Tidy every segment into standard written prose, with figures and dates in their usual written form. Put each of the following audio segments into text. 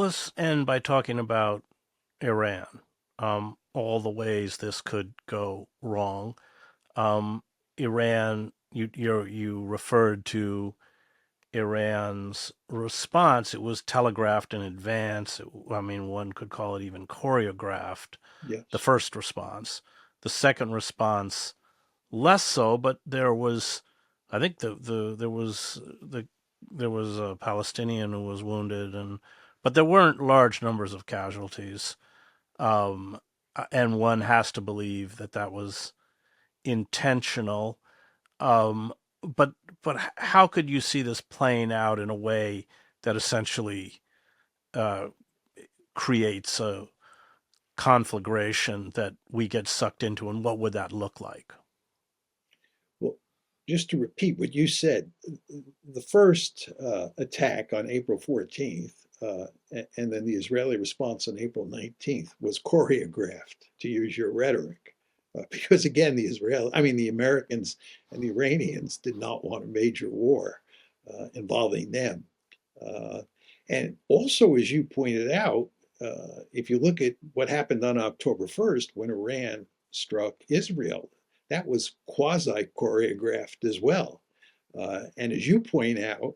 let's end by talking about Iran. All the ways this could go wrong. Um, Iran, you referred to Iran's response. It was telegraphed in advance. I mean, one could call it even choreographed. The Yes. first response, the second response, less so. But there was, I think there was a Palestinian who was wounded, and but there weren't large numbers of casualties. Um, and one has to believe that that was intentional. Um, but how could you see this playing out in a way that essentially uh, creates a conflagration that we get sucked into, and what would that look like? Well, just to repeat what you said, the first attack on April 14th, and then the Israeli response on April 19th was choreographed, to use your rhetoric. Because again, the Americans and the Iranians did not want a major war involving them. Uh, and also, as you pointed out, if you look at what happened on October 1st when Iran struck Israel, that was quasi choreographed as well. And as you point out,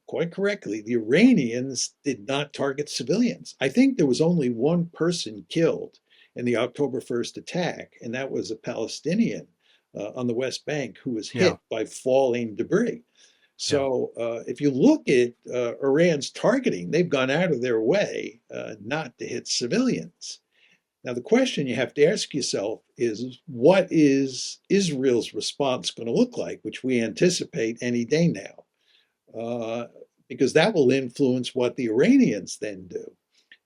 quite correctly, the Iranians did not target civilians. I think there was only one person killed in the October 1st attack, and that was a Palestinian on the West Bank who was Yeah, hit by falling debris. yeah. So if you look at Iran's targeting, they've gone out of their way not to hit civilians. Now, the question you have to ask yourself is what is Israel's response going to look like, which we anticipate any day now? Because that will influence what the Iranians then do.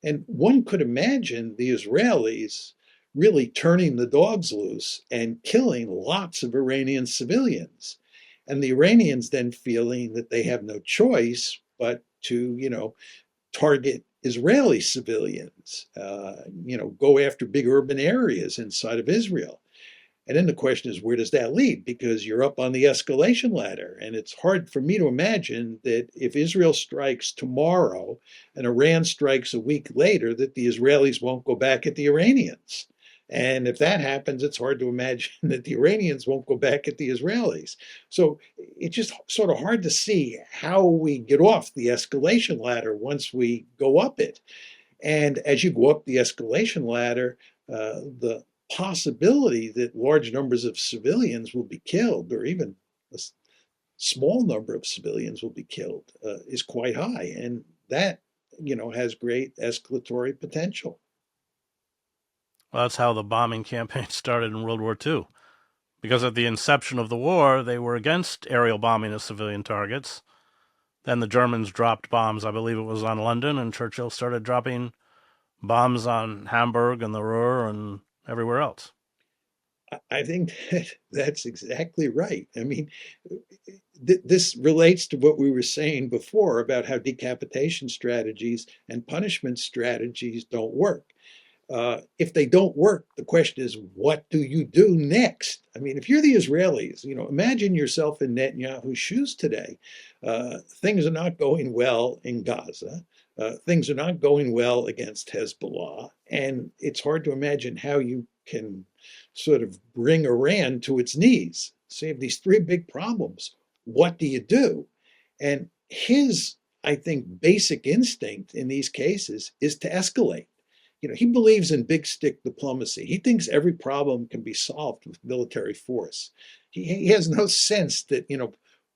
And one could imagine the Israelis really turning the dogs loose and killing lots of Iranian civilians. And the Iranians then feeling that they have no choice but to, target Israeli civilians, go after big urban areas inside of Israel. And then the question is, where does that lead? Because you're up on the escalation ladder. And it's hard for me to imagine that if Israel strikes tomorrow and Iran strikes a week later, that the Israelis won't go back at the Iranians. And if that happens, it's hard to imagine that the Iranians won't go back at the Israelis. So it's just sort of hard to see how we get off the escalation ladder once we go up it. And as you go up the escalation ladder, the possibility that large numbers of civilians will be killed, or even a small number of civilians will be killed, is quite high. And that, has great escalatory potential. Well, that's how the bombing campaign started in World War II. Because at the inception of the war, they were against aerial bombing of civilian targets. Then the Germans dropped bombs, I believe it was on London, and Churchill started dropping bombs on Hamburg and the Ruhr and everywhere else. I think that's exactly right. I mean, this relates to what we were saying before about how decapitation strategies and punishment strategies don't work. If they don't work, the question is, what do you do next? I mean, if you're the Israelis, imagine yourself in Netanyahu's shoes today. Things are not going well in Gaza. Things are not going well against Hezbollah. And it's hard to imagine how you can sort of bring Iran to its knees. So you have these three big problems. What do you do? And his, I think, basic instinct in these cases is to escalate. He believes in big stick diplomacy. He thinks every problem can be solved with military force. He has no sense that,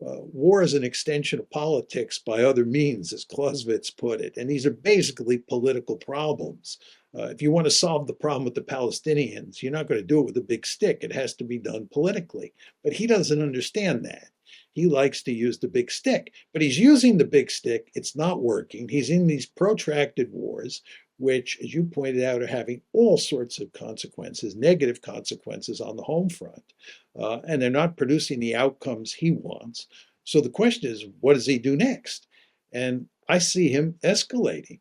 war is an extension of politics by other means, as Clausewitz put it. And these are basically political problems. If you want to solve the problem with the Palestinians, you're not going to do it with a big stick. It has to be done politically. But he doesn't understand that. He likes to use the big stick, but he's using the big stick. It's not working. He's in these protracted wars which, as you pointed out, are having all sorts of consequences, negative consequences on the home front. And they're not producing the outcomes he wants. So the question is, what does he do next? And I see him escalating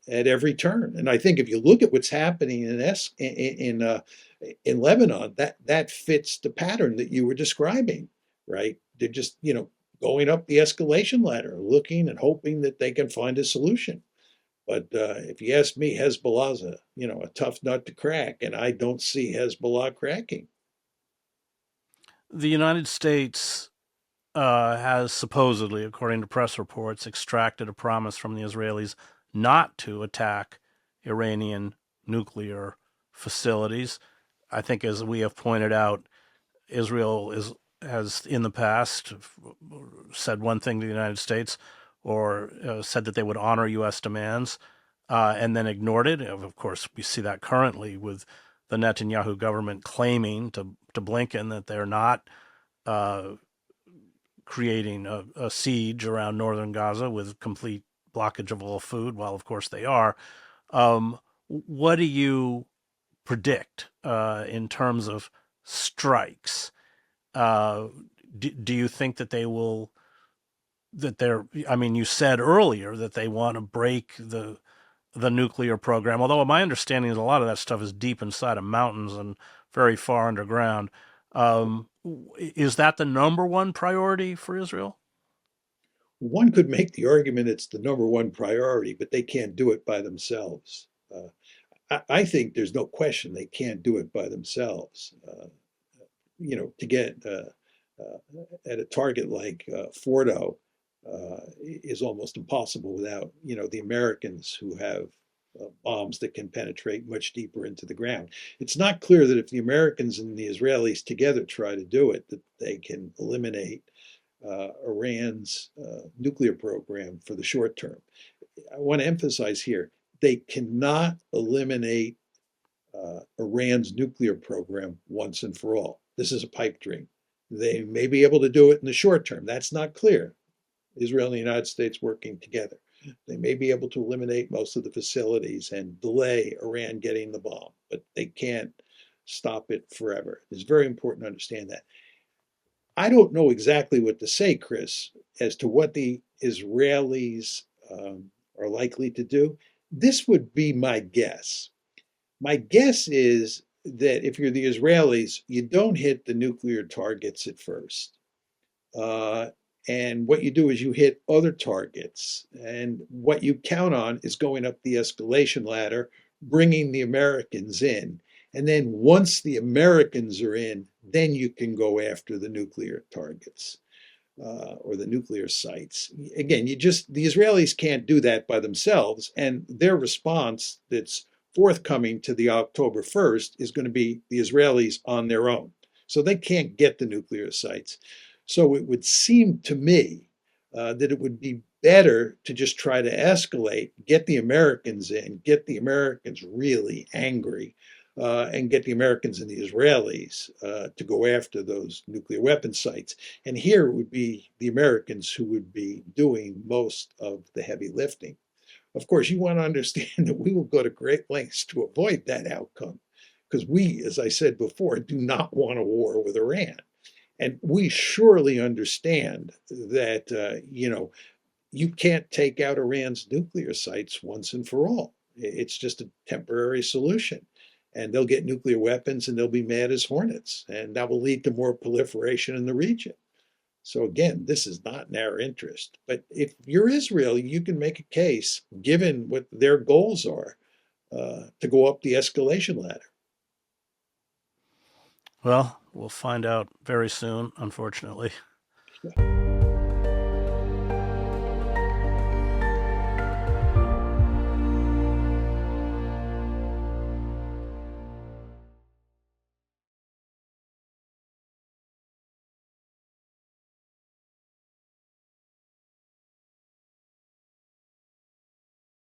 at every turn. And I think if you look at what's happening in Lebanon, that fits the pattern that you were describing, right? They're just going up the escalation ladder, looking and hoping that they can find a solution. But if you ask me, Hezbollah's a tough nut to crack, and I don't see Hezbollah cracking. The United States has supposedly, according to press reports, extracted a promise from the Israelis not to attack Iranian nuclear facilities. I think, as we have pointed out, Israel has in the past said one thing to the United States, or said that they would honor U.S. demands, and then ignored it. Of course, we see that currently with the Netanyahu government claiming to Blinken that they're not uh, creating a siege around northern Gaza with complete blockage of all food, while of course they are. What do you predict in terms of strikes? Uh, do you think that they will? That they're? I mean, you said earlier that they want to break the nuclear program. Although my understanding is a lot of that stuff is deep inside of mountains and very far underground. Um, is that the number one priority for Israel? One could make the argument it's the number one priority, but they can't do it by themselves. I think there's no question they can't do it by themselves. To get at a target like Fordo is almost impossible without, the Americans who have bombs that can penetrate much deeper into the ground. It's not clear that if the Americans and the Israelis together try to do it, that they can eliminate Iran's nuclear program for the short term. I want to emphasize here, they cannot eliminate Iran's nuclear program once and for all. This is a pipe dream. They may be able to do it in the short term. That's not clear. Israel and the United States working together. They may be able to eliminate most of the facilities and delay Iran getting the bomb, but they can't stop it forever. It's very important to understand that. I don't know exactly what to say, Chris, as to what the Israelis are likely to do. This would be my guess. My guess is that if you're the Israelis, you don't hit the nuclear targets at first. Uh, and what you do is you hit other targets. And what you count on is going up the escalation ladder, bringing the Americans in. And then once the Americans are in, then you can go after the nuclear targets or the nuclear sites. Again, the Israelis can't do that by themselves. And their response that's forthcoming to the October 1st is going to be the Israelis on their own. So they can't get the nuclear sites. So it would seem to me that it would be better to just try to escalate, get the Americans in, get the Americans really angry, and get the Americans and the Israelis to go after those nuclear weapon sites. And here it would be the Americans who would be doing most of the heavy lifting. Of course, you want to understand that we will go to great lengths to avoid that outcome because we, as I said before, do not want a war with Iran. And we surely understand that, you can't take out Iran's nuclear sites once and for all. It's just a temporary solution. And they'll get nuclear weapons and they'll be mad as hornets. And that will lead to more proliferation in the region. So again, this is not in our interest. But if you're Israel, you can make a case, given what their goals are, to go up the escalation ladder. Well, we'll find out very soon, unfortunately.